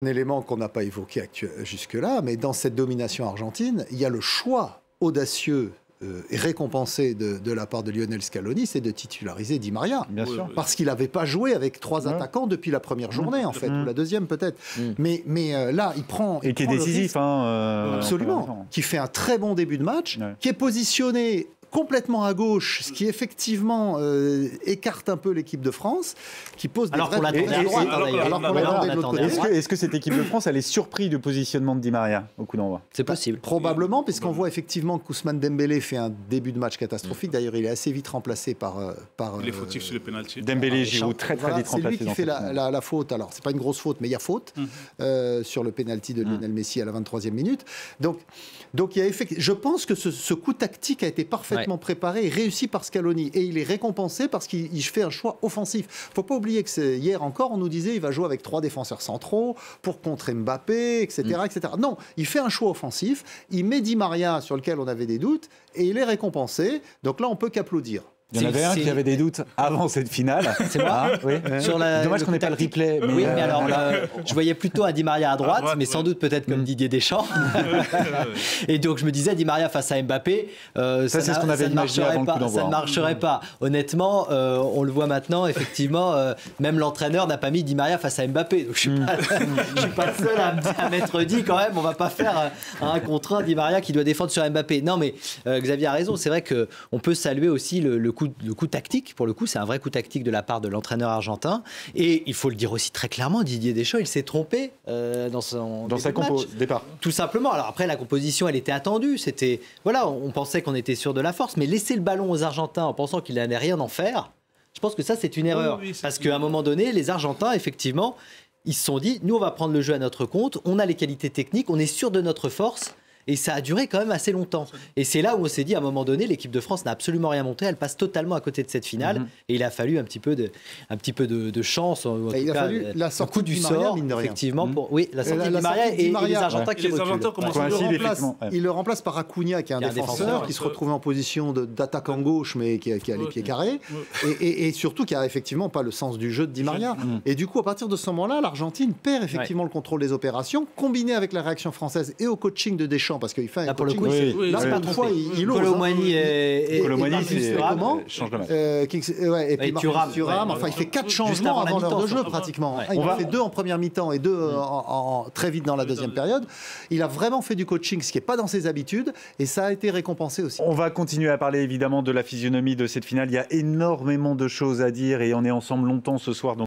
Un élément qu'on n'a pas évoqué jusque-là, mais dans cette domination argentine, il y a le choix audacieux et récompensé de la part de Lionel Scaloni, c'est de titulariser Di Maria. Bien sûr. Parce qu'il n'avait pas joué avec 3 attaquants depuis la première journée, en fait, ou la deuxième peut-être. Mais là, il prend... Et qui est décisif. Absolument. Qui fait un très bon début de match, qui est positionné complètement à gauche, ce qui effectivement écarte un peu l'équipe de France, qui pose des alors qu'on l'attendait à droite. Alors qu'on l'attendait de l'autre côté. Est-ce que cette équipe de France, elle est surprise du positionnement de Di Maria au coup d'envoi? C'est possible. Probablement, puisqu'on voit effectivement que Ousmane Dembélé fait un début de match catastrophique. D'ailleurs, il est assez vite remplacé par les fautifs sur le pénalty. Dembélé, Giroud, très vite remplacé. C'est lui qui fait la faute. Alors, c'est pas une grosse faute, mais il y a faute sur le pénalty de Lionel Messi à la 23e minute. Donc il y a je pense que ce coup tactique a été parfaitement préparé et réussi par Scaloni. Et il est récompensé parce qu'il fait un choix offensif. Faut pas oublier que hier encore, on nous disait il va jouer avec 3 défenseurs centraux pour contrer Mbappé, etc., etc. Non, il fait un choix offensif. Il met Di Maria sur lequel on avait des doutes et il est récompensé. Donc là, on peut qu'applaudir. Il y en avait un qui avait des doutes avant cette finale. C'est moi. Oui. Dommage qu'on n'ait pas le replay. Mais oui, mais alors je voyais plutôt un Di Maria à droite, mais sans doute peut-être comme Didier Deschamps. Et donc je me disais Di Maria face à Mbappé, ça c'est ce qu'on avait imaginé avant le coup d'envoi. Ça ne marcherait pas. Honnêtement, on le voit maintenant, effectivement, même l'entraîneur n'a pas mis Di Maria face à Mbappé. Donc je suis pas le seul à m'être dit quand même, on va pas faire un contre un Di Maria qui doit défendre sur Mbappé. Non, mais Xavier a raison. C'est vrai que on peut saluer aussi le coup tactique, pour le coup, c'est un vrai coup tactique de la part de l'entraîneur argentin. Et il faut le dire aussi très clairement, Didier Deschamps, il s'est trompé dans sa compo départ. Tout simplement. Alors après, la composition, elle était attendue. C'était, voilà, on pensait qu'on était sûr de la force, mais laisser le ballon aux Argentins en pensant qu'il n'allait rien en faire, je pense que ça, c'est une erreur. Parce qu'à un moment donné, les Argentins, effectivement, ils se sont dit, nous, on va prendre le jeu à notre compte, on a les qualités techniques, on est sûr de notre force. Et ça a duré quand même assez longtemps. Et c'est là où on s'est dit, à un moment donné, l'équipe de France n'a absolument rien montré. Elle passe totalement à côté de cette finale. Et il a fallu un petit peu de chance. En il a fallu la sortie du sort, mine de rien. Effectivement, oui, la sortie de Di Maria et les Argentins qui reculent. Il le remplace par Acuna, qui est un défenseur qui se retrouvait en position d'attaquant gauche, mais qui a les pieds carrés. Et surtout, qui n'a effectivement pas le sens du jeu de Di Maria. Et du coup, à partir de ce moment-là, l'Argentine perd effectivement le contrôle des opérations, combiné avec la réaction française et au coaching de Deschamps. Parce qu'il fait un coaching. Là, pas trop fois, il ose. Colomani et change de match. Et puis Thuram. Enfin, il fait 4 changements avant l'heure de jeu, pratiquement. Il en fait 2 en première mi-temps et 2 très vite dans la deuxième période. Il a vraiment fait du coaching, ce qui n'est pas dans ses habitudes, et ça a été récompensé aussi. On va continuer à parler évidemment de la physionomie de cette finale. Il y a énormément de choses à dire et on est ensemble longtemps ce soir.